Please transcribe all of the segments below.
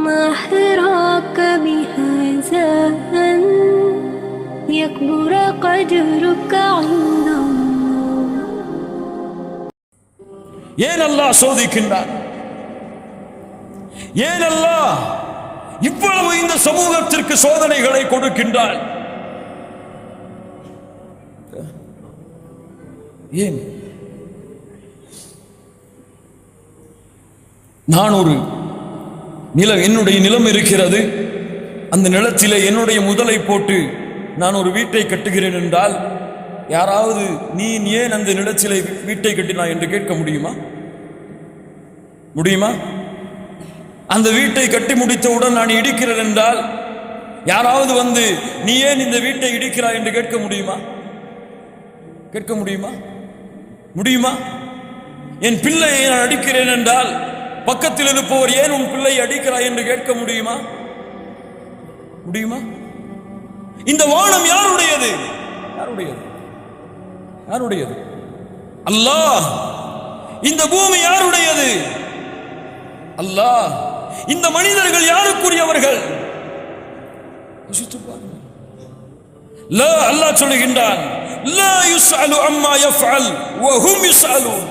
ما حراك بهذا أن يكبر قدرك عند الله. ஏன் அல்லாஹ் சோதிக்கின்றான்? ஏன் அல்லாஹ் இவ்வளவு இந்த சமூகத்திற்கு சோதனைகளை கொடுக்கின்றான்? ஏன்? நான் ஒரு என்னுடைய நிலம் இருக்கிறது, அந்த நிலத்திலே என்னுடைய முதலை போட்டு நான் ஒரு வீட்டை கட்டுகிறேன் என்றால் யாராவது நீ ஏன் அந்த நிலத்திலே வீட்டை கட்டினா என்று கேட்க முடியுமா? முடியுமா? அந்த வீட்டை கட்டி முடித்தவுடன் நான் இடிக்கிறேன் என்றால் யாராவது வந்து நீ ஏன் இந்த வீட்டை இடிக்கிறாய் என்று கேட்க முடியுமா? கேட்க முடியுமா? முடியுமா? என் பிள்ளையை நான் அடிக்கிறேன் என்றால் பக்கத்தில் இருப்பவர் ஏன் உன் பிள்ளையை அடிக்கிறாய் என்று கேட்க முடியுமா? முடியுமா? இந்த வானம் யாருடையது? யாருடையது? யாருடையது? அல்லாஹ். இந்த பூமி யாருடையது? அல்லாஹ். இந்த மனிதர்கள் யாருக்குரியவர்கள்? அல்லாஹ் சொல்லுகின்றான், லா யுஸ்அலு அம்மா யஃஅல் வ ஹும் யுஸ்அலூன்.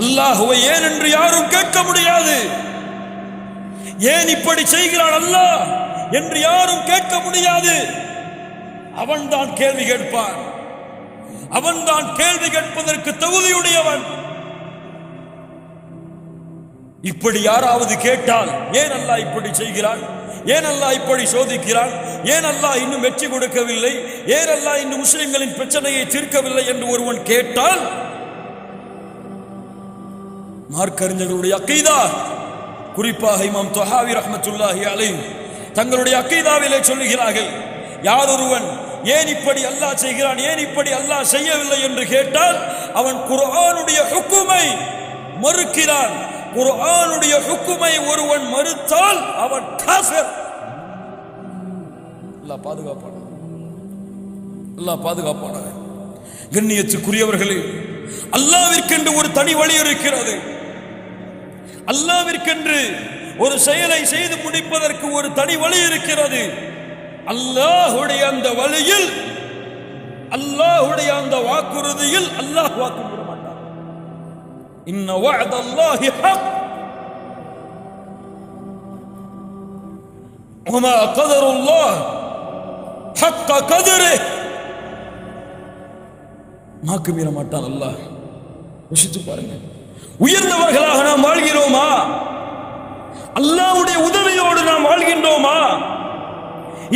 அல்லாஹ்வை ஏன் என்று யாரும் கேட்க முடியாது. ஏன் இப்படி செய்கிறான் அல்லாஹ் என்று யாரும் கேட்க முடியாது. அவன்தான் கேள்வி கேட்பான். அவன்தான் கேள்வி கேட்பதற்கு தகுதியுடையவன். இப்படி யாராவது கேட்டால் ஏன் அல்லாஹ் இப்படி செய்கிறான், ஏன் அல்லாஹ் இப்படி சோதிக்கிறான், ஏன் அல்லாஹ் இன்னும் வெற்றி கொடுக்கவில்லை, ஏன் அல்லாஹ் இன்னும் முஸ்லிம்களின் பிரச்சனையை தீர்க்கவில்லை என்று ஒருவன் கேட்டால், மார்க்கறிஞர்களுடைய அக்கீதா, குறிப்பாக இமாம் தஹாவி ரஹ்மத்துல்லாஹி அலைஹி தங்களுடைய அக்கீதாவிலே சொல்லுகிறார்கள், யாரொருவன் ஏன் இப்படி அல்லாஹ் செய்கிறான், ஏன் இப்படி அல்லாஹ் செய்யவில்லை என்று கேட்டால் அவன் குர்ஆனுடைய ஹுக்குமை மறுக்கிறான். குர்ஆனுடைய ஹுக்குமை ஒருவன் மறுத்தால் அவன் காஃபிர். அல்லாஹ் பாதுகாப்பான, அல்லாஹ் பாதுகாப்பான. கண்ணியத்துக்குரியவர்களே, அல்லாஹ்விற்கென்று ஒரு தனி வழி இருக்கிறது. அல்லாஹ்விற்கென்று ஒரு செயலை செய்து முடிப்பதற்கு ஒரு தனி வழி இருக்கிறது. அல்லாஹ்வுடைய அந்த வழியில், அல்லாஹ்வுடைய அந்த வாக்குறுதியில் அல்லாஹ் வாக்கு விட மாட்டான். இன்ன வஅதல்லாஹி ஹக் வமா கதருல்லாஹ் ஹக்க கதரிஹ். வாக்கு மீற மாட்டான் அல்லாஹ். யோசித்து பாருங்க, உயர்ந்தவர்களாக நாம் வாழ்கிறோமா? அல்லாஹ்வுடைய உதவியோடு நாம் வாழ்கின்றோமா?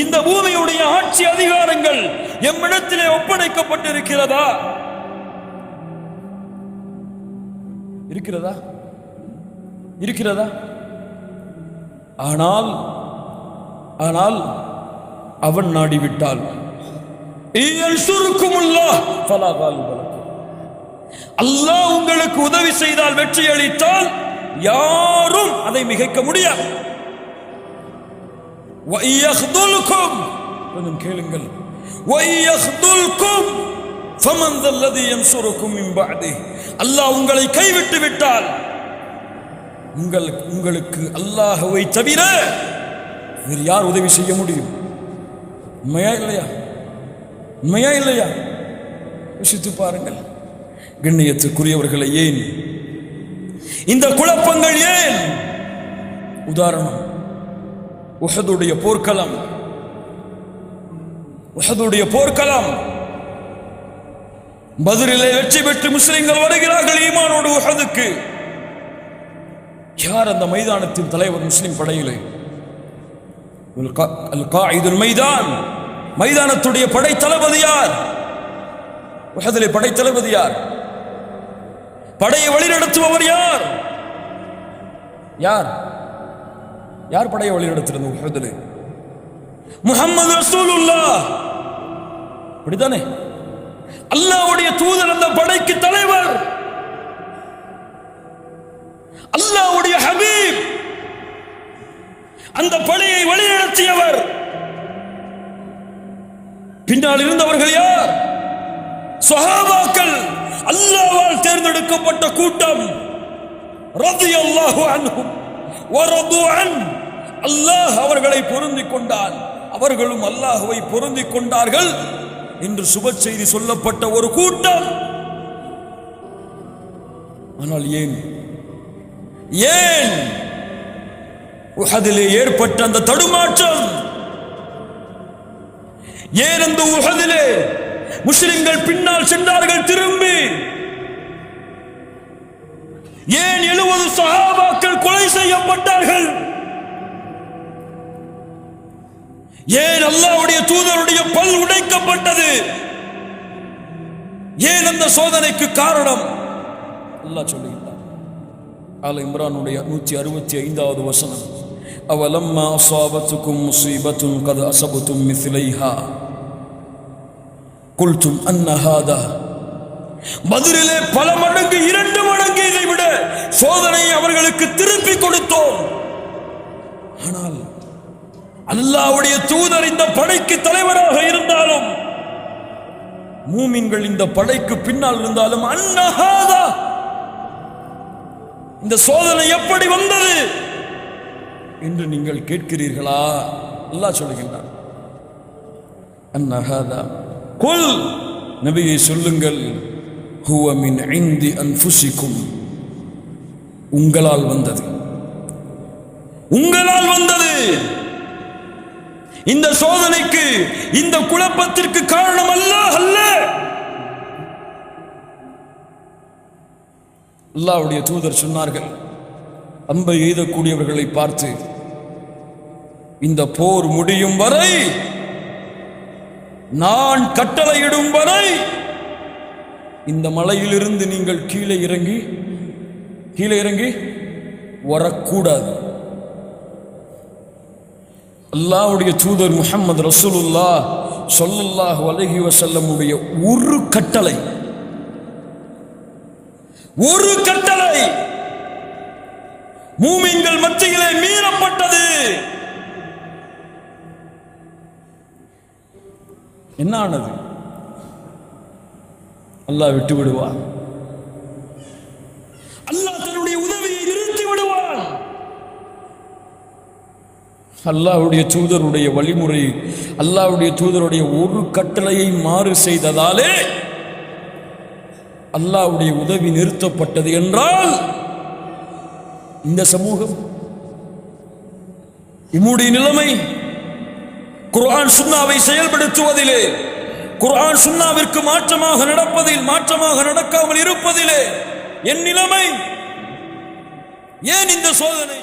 இந்த பூமியுடைய ஆட்சி அதிகாரங்கள் எம்மிடத்திலே ஒப்படைக்கப்பட்டிருக்கிறதா? இருக்கிறதா? இருக்கிறதா? ஆனால் ஆனால் அவன் நாடிவிட்டால் அல்லாஹ் உங்களுக்கு உதவி செய்தால், வெற்றி அளித்தால் யாரும் அதை மிகைக்க முடியாது. கொஞ்சம் கேளுங்கள். அல்லாஹ் உங்களை கைவிட்டு விட்டால் உங்களுக்கு அல்லாஹ்வை தவிர வேறு யார் உதவி செய்ய முடியும்? உண்மையா இல்லையா? உண்மையா இல்லையா? யோசித்து பாருங்கள். கண்ணியத்துக்குரியவர்களை, ஏன் இந்த குழப்பங்கள்? ஏன்? உதாரணம், உஹதுடைய போர்க்களம். உஹதுடைய போர்க்களம். பத்ரிலே வெற்றி பெற்று முஸ்லிம்கள் வருகிறார்கள் ஈமானோடு உஹதுக்கு. யார் அந்த மைதானத்தின் தலைவர்? முஸ்லிம் படையிலே அல் காயிதுல் மைதான், மைதானத்துடைய படை தளபதி யார்? உஹதிலே படை தளபதி யார்? படையை வழிநடத்துபவர் யார்? யார்? யார் படையை வழிநடத்துறது உஹதிலே? முஹம்மது ரசூலுல்லாஹ். அப்படிதானே? அல்லாஹ்வுடைய தூதர் அந்த படைக்கு தலைவர். அல்லாஹ்வுடைய ஹபீப் அந்த படையை வழிநடத்தியவர். பின்னால் இருந்தவர்கள் யார்? சஹாபாக்கள், அல்லாஹ்வால் தேர்ந்தெடுக்கப்பட்ட கூட்டம். ரலியல்லாஹு அன்ஹும் வ ரது அன். அல்லாஹ் அவர்களை பொருந்திக் கொண்டான், அவர்களும் அல்லாஹ்வை பொருந்திக் கொண்டார்கள் என்று சுப செய்தி சொல்லப்பட்ட ஒரு கூட்டம். ஆனால் ஏன் உஹதிலே ஏற்பட்ட அந்த தடுமாற்றம்? ஏன் அந்த உஹதிலே முஸ்லிம்கள் பின்னால் சென்றார்கள் திரும்பி? ஏன் 70 சஹாபாக்கள் கொலை செய்யப்பட்டார்கள்? ஏன் அல்லாஹ்வுடைய தூதருடைய பல் உடைக்கப்பட்டது? ஏன் அந்த சோதனைக்கு காரணம்? அல்லாஹ் சொல்லுகிறார். ஆல இம்ரானுடைய 165வது வசனம், அவலம்மா அஸாபத்துக்கும் முஸீபத்துன் கத் அஸபத்தும் மிஸ்லைஹா குல்தும் அன்ன ஹாதா. பதிலிலே பல மடங்கு 2 மடங்கு இதை விட சோதனையை அவர்களுக்கு திருப்பி கொடுத்தோம். ஆனால் அல்லாஹ்வுடைய தூதர் இந்த படைக்கு தலைவராக இருந்தாலும், மூமின்கள் இந்த படைக்கு பின்னால் இருந்தாலும், அன்ன ஹாதா, இந்த சோதனை எப்படி வந்தது என்று நீங்கள் கேட்கிறீர்களா? அல்லாஹ் சொல்லுகின்றான், அன்ன ஹாதா குல், நபியே சொல்லுங்கள், ஹுவ மின் இந்தி அன்ஃபுசிக்கும், உங்களால் வந்தது, உங்களால் வந்தது. இந்த சோதனைக்கு, இந்த குழப்பத்திற்கு காரணம் அல்லாஹ் அல்ல. அல்லாஹ்வுடைய தூதர் சொன்னார்கள், அம்பை எய்தக்கூடியவர்களை பார்த்து, இந்த போர் முடியும் வரை, நான் கட்டளையிடும் வரை இந்த மலையிலிருந்து நீங்கள் கீழே இறங்கி வரக்கூடாது. அல்லாஹ்வுடைய தூதர் முஹம்மது ரசூலுல்லாஹ் ஸல்லல்லாஹு அலைஹி வஸல்லம் உடைய ஒரு கட்டளை மூமின்கள் மத்தியிலே மீறப்பட்டது. என்ன ஆனது? அல்லாஹ் விட்டு விடுவான். அல்லாஹ் தன்னுடைய உதவியை நிறுத்தி விடுவான். அல்லாஹ்வுடைய தூதருடைய வழிமுறை, அல்லாஹ்வுடைய தூதருடைய ஒரு கட்டளையை மாறு செய்ததாலே அல்லாஹ்வுடைய உதவி நிறுத்தப்பட்டது என்றால், இந்த சமூகம், நம்முடைய நிலைமை, குர்ஆன் சுன்னாவை செயல்படுத்துவதிலே, குர்ஆன் சுன்னாவிற்கு மாற்றமாக நடப்பதில், மாற்றமாக நடக்காமல் இருப்பதிலே என் நிலைமை, ஏன் இந்த சோதனை?